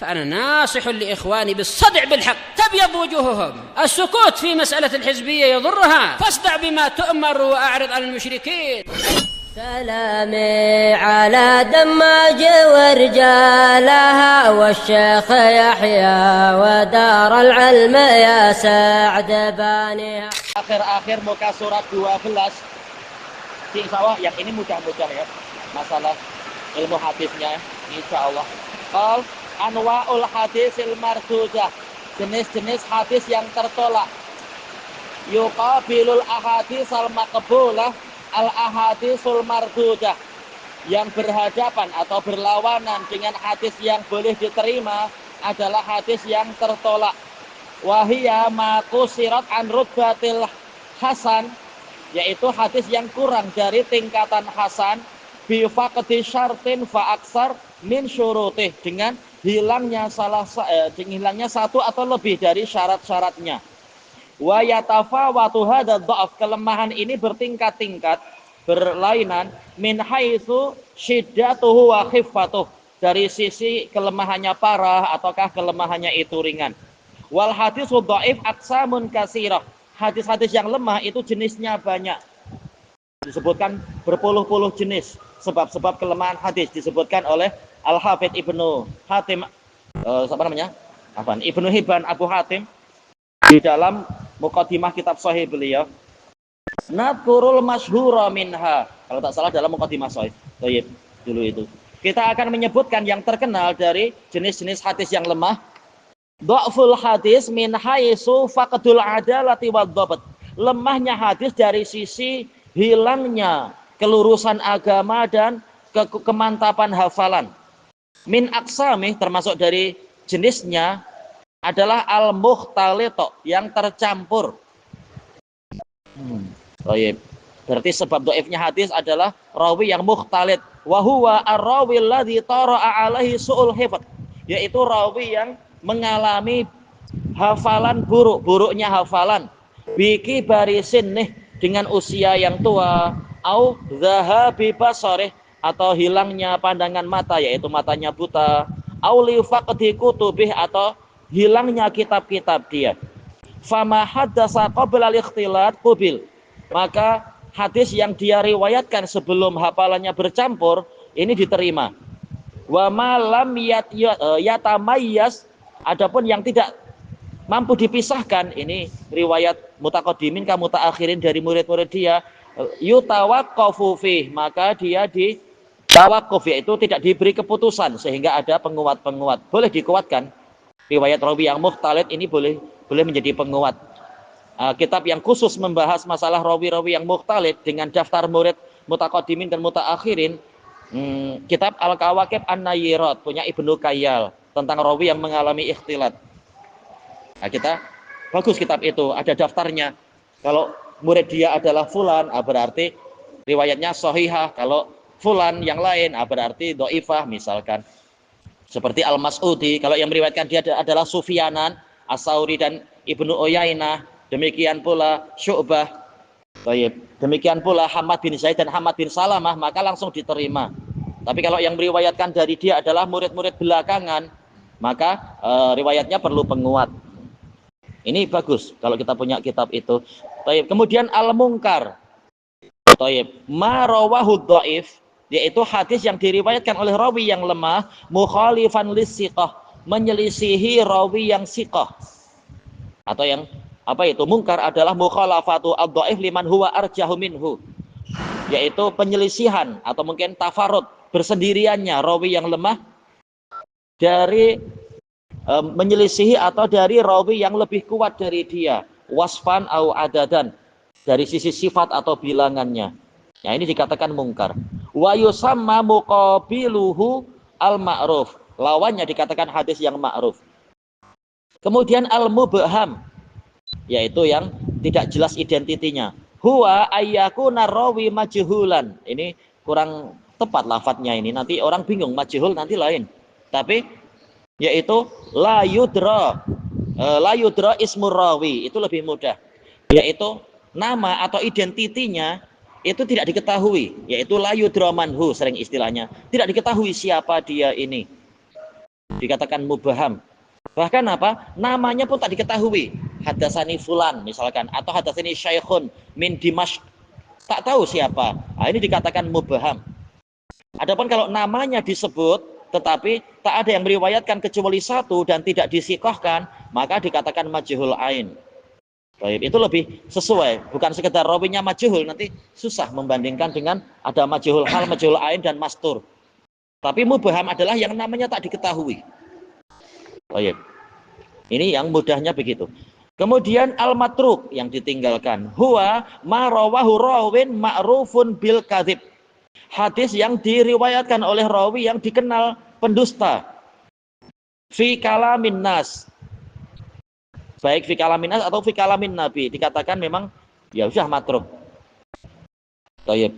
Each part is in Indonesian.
فأنا ناصح لإخواني بالصدع بالحق تبيض وجوههم. السكوت في مسألة الحزبية يضرها، فاصدع بما تؤمر وأعرض عن المشركين. سلامي على دماج ورجالها والشيخ يحيى ودار العلم يا سعد بانيها. Akhir-akhir muka surat 12. Insya Allah yang ini mudah-mudah ya. Masalah ilmu hadisnya insya Allah. Qal anwa'ul hadisil mardudah. Jenis-jenis hadis yang tertolak. Yuqabilul ahadis al-maqbulah al-ahadisul mardudah, yang berhadapan atau berlawanan dengan hadis yang boleh diterima adalah hadis yang tertolak. Wahiyya ma qusirat an rutbatil hasan, yaitu hadis yang kurang dari tingkatan hasan, bi faqdi syartin fa aksar min syurutih, dengan hilangnya satu atau lebih dari syarat-syaratnya. Wa yatafawatu hadza dha'af, kelemahan ini bertingkat-tingkat, berlainan, min haitsu syiddatuhu wa khiffatuh, dari sisi kelemahannya parah ataukah kelemahannya itu ringan. Wal haditsu dha'if aqsamun katsirah, hadis-hadis yang lemah itu jenisnya banyak, disebutkan berpuluh-puluh jenis. Sebab-sebab kelemahan hadis disebutkan oleh Al-Hafidz Ibnu Hatim Ibnu Hibban Abu Hatim di dalam muqaddimah kitab Sahih beliau. Nadkurul masyhura minha, kalau tak salah dalam muqaddimah Sahih. Baik, dulu itu. Kita akan menyebutkan yang terkenal dari jenis-jenis hadis yang lemah. Dha'ful hadis min haitsu faqdul adalati wadh-dhabt. Lemahnya hadis dari sisi hilangnya kelurusan agama dan kemantapan hafalan. Min aqsamih, termasuk dari jenisnya adalah al-mukhtalito, yang tercampur. Berarti sebab dhaifnya hadis adalah rawi yang mukhtalit. Wa huwa ar-rawi alladhi tara'a alaihi su'ul hifdz, yaitu rawi yang mengalami hafalan buruknya hafalan. Biki barisin nih, dengan usia yang tua, au zahabi basarih, atau hilangnya pandangan mata, yaitu matanya buta, au li faqdi kutubih, atau hilangnya kitab-kitab dia. Fama haddasa qabla al-ikhtilat qubil, maka hadis yang dia riwayatkan sebelum hafalannya bercampur ini diterima. Wa ma lam yatamayyaz, adapun yang tidak mampu dipisahkan, ini riwayat mutaqaddimin ka mutaakhirin dari murid-murid dia, yutawaqqafu fih, maka dia ditawakuf, yaitu tidak diberi keputusan sehingga ada penguat-penguat. Boleh dikuatkan. Riwayat rawi yang mukhtalit ini boleh menjadi penguat. Kitab yang khusus membahas masalah rawi-rawi yang mukhtalit dengan daftar murid mutaqaddimin dan mutaakhirin, kitab Al-Kawakib An-Nayyirat punya Ibnu Kayyal tentang rawi yang mengalami ikhtilat. Kita bagus kitab itu, ada daftarnya. Kalau murid dia adalah fulan, berarti riwayatnya sahihah. Kalau fulan yang lain, berarti dhaifah misalkan. Seperti Al-Mas'udi, kalau yang meriwayatkan dia adalah Sufyanan, As-Sauri dan Ibnu Uyainah, demikian pula Syu'bah, demikian pula Hamad bin Zaid dan Hamad bin Salamah, maka langsung diterima. Tapi kalau yang meriwayatkan dari dia adalah murid-murid belakangan, maka riwayatnya perlu penguat. Ini bagus kalau kita punya kitab itu. Kemudian Al-Munkar, ma rawahu dhaif, yaitu hadis yang diriwayatkan oleh rawi yang lemah, mukhalifan lis-siqah, menyelisihi rawi yang siqah. Atau yang mungkar adalah mukhalafatu ad-dhaif liman huwa arjahu minhu, yaitu penyelisihan atau mungkin tafarud, bersendiriannya rawi yang lemah dari menyelisihi atau dari rawi yang lebih kuat dari dia, wasfan au adadan, dari sisi sifat atau bilangannya. Nah, ini dikatakan mungkar. Wa yusamma muqabiluhu al-ma'ruf, lawannya dikatakan hadis yang ma'ruf. Kemudian al-mubham, yaitu yang tidak jelas identitinya. Huwa ayyakuna rawi majhulan. Ini kurang tepat lafadznya ini, nanti orang bingung, majhul nanti lain. Tapi yaitu la yudra ismur rawi, itu lebih mudah. Yaitu nama atau identitinya itu tidak diketahui, yaitu la yudra manhu, sering istilahnya tidak diketahui siapa dia ini. dikatakan mubham. Bahkan apa? Namanya pun tak diketahui. Hadatsani fulan misalkan, atau hadatsani syaikhun min Dimashq. Tak tahu siapa. Nah, ini dikatakan mubham. Adapun kalau namanya disebut tetapi tak ada yang meriwayatkan kecuali satu dan tidak disikohkan, maka dikatakan majhul ain. Baik, itu lebih sesuai, bukan sekedar rawinya majhul, nanti susah membandingkan dengan ada majhul hal, majhul ain dan mastur. Tapi mubham adalah yang namanya tak diketahui. Baik. Ini yang mudahnya begitu. Kemudian al-matruk yang ditinggalkan. Huwa ma rawahu rawin ma'rufun bil kadzib. Hadis yang diriwayatkan oleh rawi yang dikenal pendusta. Fi kalamin nas. Baik fi kalamin nas atau fi kalamin nabi, dikatakan memang ya sudah matruk. Baik.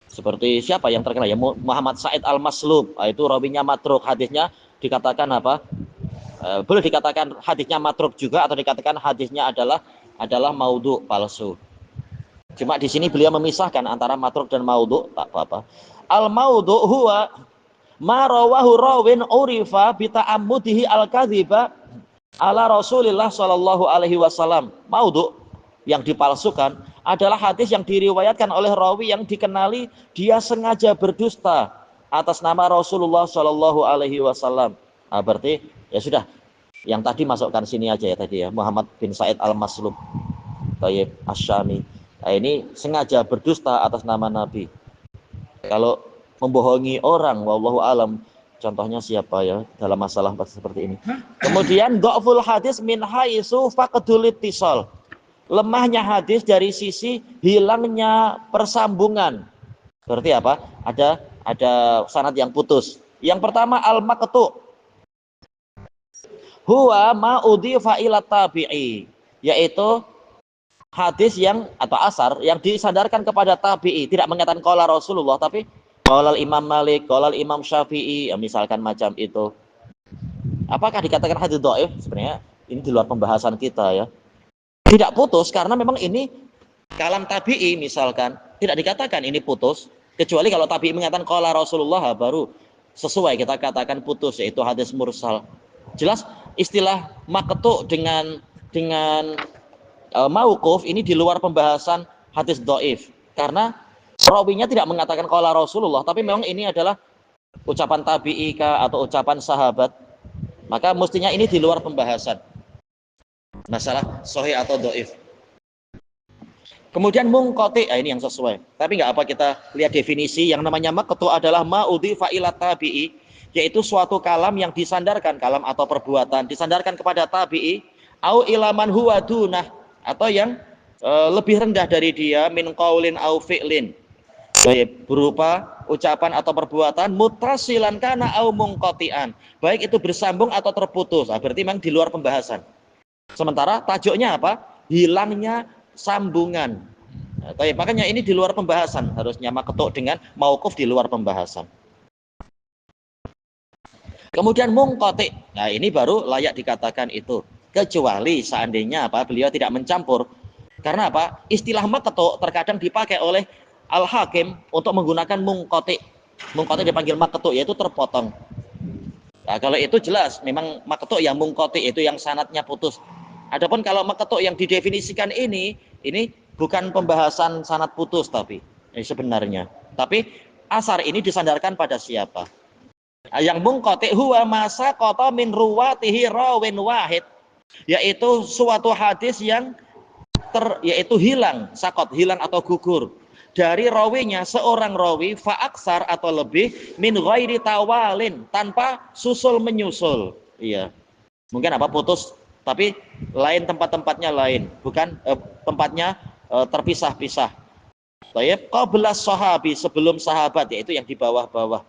Seperti siapa yang terkenal ya, Muhammad Said Al-Maslub, itu rawinya matruk, hadisnya dikatakan apa? Boleh dikatakan hadisnya matruk juga, atau dikatakan hadisnya adalah maudhu, palsu. Cuma di sini beliau memisahkan antara matruk dan maudhu, tak apa-apa. Al-maudhu huwa ma rawahu rawin urifa bi ta'ammudihi al-kadziba ala Rasulillah sallallahu alaihi wasallam. Maudhu yang dipalsukan adalah hadis yang diriwayatkan oleh rawi yang dikenali dia sengaja berdusta atas nama Rasulullah sallallahu alaihi wasallam. Nah, berarti ya sudah, yang tadi masukkan sini aja ya tadi ya, Muhammad bin Said Al-Maslub Thayyib Asy-Syami. Nah, ini sengaja berdusta atas nama Nabi. Kalau membohongi orang, wallahu alam, contohnya siapa ya dalam masalah seperti ini. Kemudian dha'ful hadis min haitsu faqdul ittisal. Lemahnya hadis dari sisi hilangnya persambungan. Berarti apa? Ada sanad yang putus. Yang pertama al-maqtu. Huwa ma udhifa ila tabi'i, yaitu hadis yang atau asar yang disandarkan kepada tabi'i, tidak mengatakan qala Rasulullah tapi qala Imam Malik, qala Imam Syafi'i, ya, misalkan macam itu. Apakah dikatakan hadis dhaif? Sebenarnya ini di luar pembahasan kita ya. Tidak putus karena memang ini kalam tabi'i, misalkan tidak dikatakan ini putus, kecuali kalau tabi'i mengatakan qala Rasulullah baru sesuai kita katakan putus, yaitu hadis mursal. Jelas istilah maqtu dengan mauquf ini di luar pembahasan hadis dhaif karena rawinya tidak mengatakan qala Rasulullah, tapi memang ini adalah ucapan tabi'i atau ucapan sahabat, maka mestinya ini di luar pembahasan masalah sahih atau dhaif. Kemudian munqati, ini yang sesuai. Tapi nggak apa, kita lihat definisi. Yang namanya maqtu adalah ma udhifa ila tabi'i, yaitu suatu kalam yang disandarkan, kalam atau perbuatan disandarkan kepada tabi'i, au ilaman huwa dunah, atau yang lebih rendah dari dia, min qaulin au fi'lin, baik berupa ucapan atau perbuatan, muttasilan kana au munqati'an, baik itu bersambung atau terputus. Nah, berarti memang di luar pembahasan. Sementara tajuknya apa? Hilangnya sambungan. Nah, makanya ini di luar pembahasan, harusnya maqtu dengan mauquf di luar pembahasan. Kemudian munqati. Nah, ini baru layak dikatakan itu. Kecuali seandainya apa? Beliau tidak mencampur. Karena apa? Istilah maqtu terkadang dipakai oleh Al-Hakim untuk menggunakan munqati. Munqati dipanggil maqtu, yaitu terpotong. Nah, kalau itu jelas memang maqtu yang munqati itu yang sanadnya putus. Adapun kalau maqtu yang didefinisikan ini bukan pembahasan sanad putus tapi sebenarnya. Tapi asar ini disandarkan pada siapa? Yang munqati huwa masa qata min ruwatihi rawin wahid, yaitu suatu hadis yang yaitu hilang, sakot, hilang atau gugur dari rawinya seorang rawi fa aksar atau lebih min ghairi tawalin, tanpa susul menyusul. Iya. Mungkin apa putus tapi lain tempat-tempatnya lain, bukan tempatnya terpisah-pisah. Baik, qabla sahabi, sebelum sahabat, yaitu yang di bawah-bawah.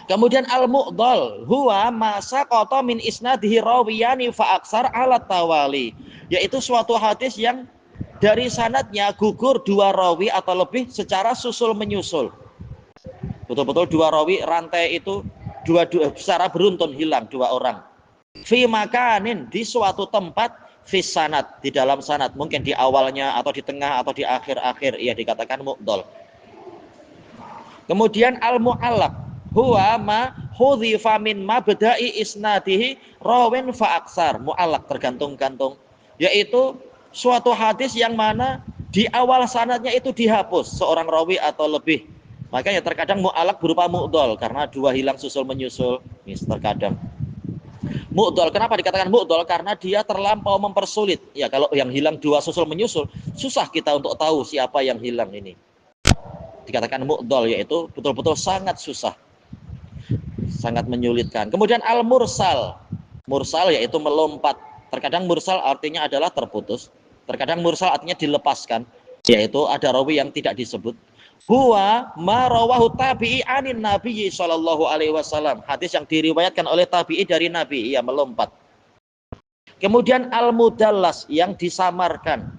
Kemudian al-mu'dhal huwa masa qata min isnadihi rawiyani fa aksar ala tawali, yaitu suatu hadis yang dari sanadnya gugur dua rawi atau lebih secara susul menyusul. Betul-betul dua rawi, rantai itu dua secara beruntun hilang dua orang. Fi makanin, di suatu tempat, fi sanad, di dalam sanad, mungkin di awalnya atau di tengah atau di akhir-akhir, ia dikatakan mu'dhal. Kemudian al-mu'allaq huwa ma hudhifa min mabda'i isnadihi rawin fa aksar, mu'allaq tergantung-gantung, yaitu suatu hadis yang mana di awal sanadnya itu dihapus seorang rawi atau lebih. Makanya terkadang mu'allaq berupa mu'dhal karena dua hilang susul menyusul. Ini terkadang mu'dhal. Kenapa dikatakan mu'dhal? Karena dia terlampau mempersulit. Ya kalau yang hilang dua susul menyusul, susah kita untuk tahu siapa yang hilang ini. Dikatakan mu'dhal yaitu betul-betul sangat susah. Sangat menyulitkan. Kemudian al-mursal. Mursal yaitu melompat. Terkadang mursal artinya adalah terputus. Terkadang mursal artinya dilepaskan, yaitu ada rawi yang tidak disebut. Huwa ma rawahu tabi'i anin nabiyyi sallallahu alaihi wasallam. Hadis yang diriwayatkan oleh tabi'i dari nabi, ia melompat. Kemudian al-mudallas yang disamarkan.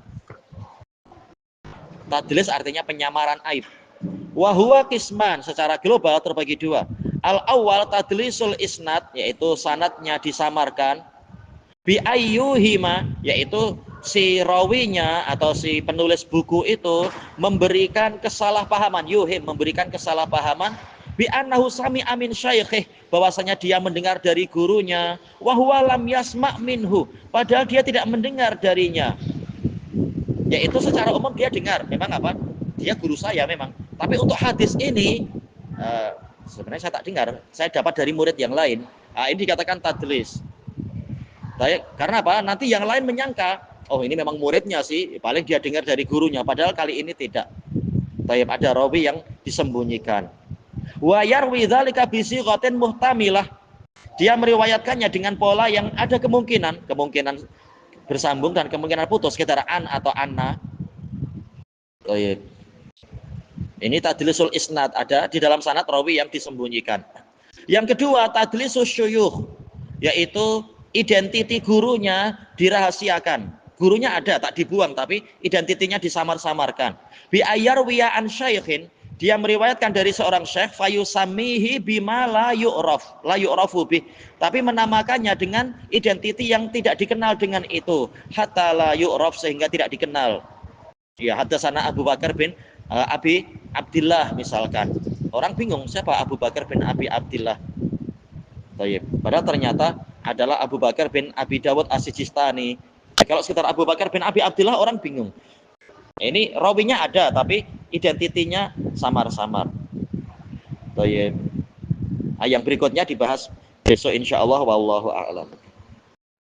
Tadlis artinya penyamaran aib. Wa huwa qisman, secara global terbagi dua. Al-awwal tadlisul isnad, yaitu sanadnya disamarkan. Bi ayyuhima, yaitu si rawinya atau si penulis buku itu memberikan kesalahpahaman, yuhim memberikan kesalahpahaman, bi annahu sami amin syaikhih, bahwasanya dia mendengar dari gurunya, wa huwa lam yasma' minhu, padahal dia tidak mendengar darinya. Yaitu secara umum dia dengar, memang apa? Dia guru saya memang, tapi untuk hadis ini sebenarnya saya tak dengar, saya dapat dari murid yang lain. Ini dikatakan tadlis. Karena apa? Nanti yang lain menyangka, oh ini memang muridnya sih, paling dia dengar dari gurunya, padahal kali ini tidak. Ada rawi yang disembunyikan. Wa yarwi dzalika bi sighatin muhtamilah. Dia meriwayatkannya dengan pola yang ada kemungkinan bersambung dan kemungkinan putus, sekitar an atau anna. Ini tadlisul isnad, ada di dalam sanad rawi yang disembunyikan. Yang kedua, tadlisus syuyukh, yaitu identiti gurunya dirahasiakan. Gurunya ada, tak dibuang, tapi identitinya disamar-samarkan. Bi ayyarwiya an syaikhin, dia meriwayatkan dari seorang syekh, fayusamihi bima la yu'rafu bih, tapi menamakannya dengan identiti yang tidak dikenal dengan itu, hatta la yu'raf, sehingga tidak dikenal. Ya, hadatsana Abu Bakar bin Abi Abdillah misalkan. Orang bingung siapa Abu Bakar bin Abi Abdillah. Padahal ternyata adalah Abu Bakar bin Abi Dawud As-Sijistani. Kalau sekitar Abu Bakar bin Abi Abdillah orang bingung. Ini rawinya ada tapi identitinya samar-samar. Yang berikutnya dibahas besok insyaallah, wallahu a'lam.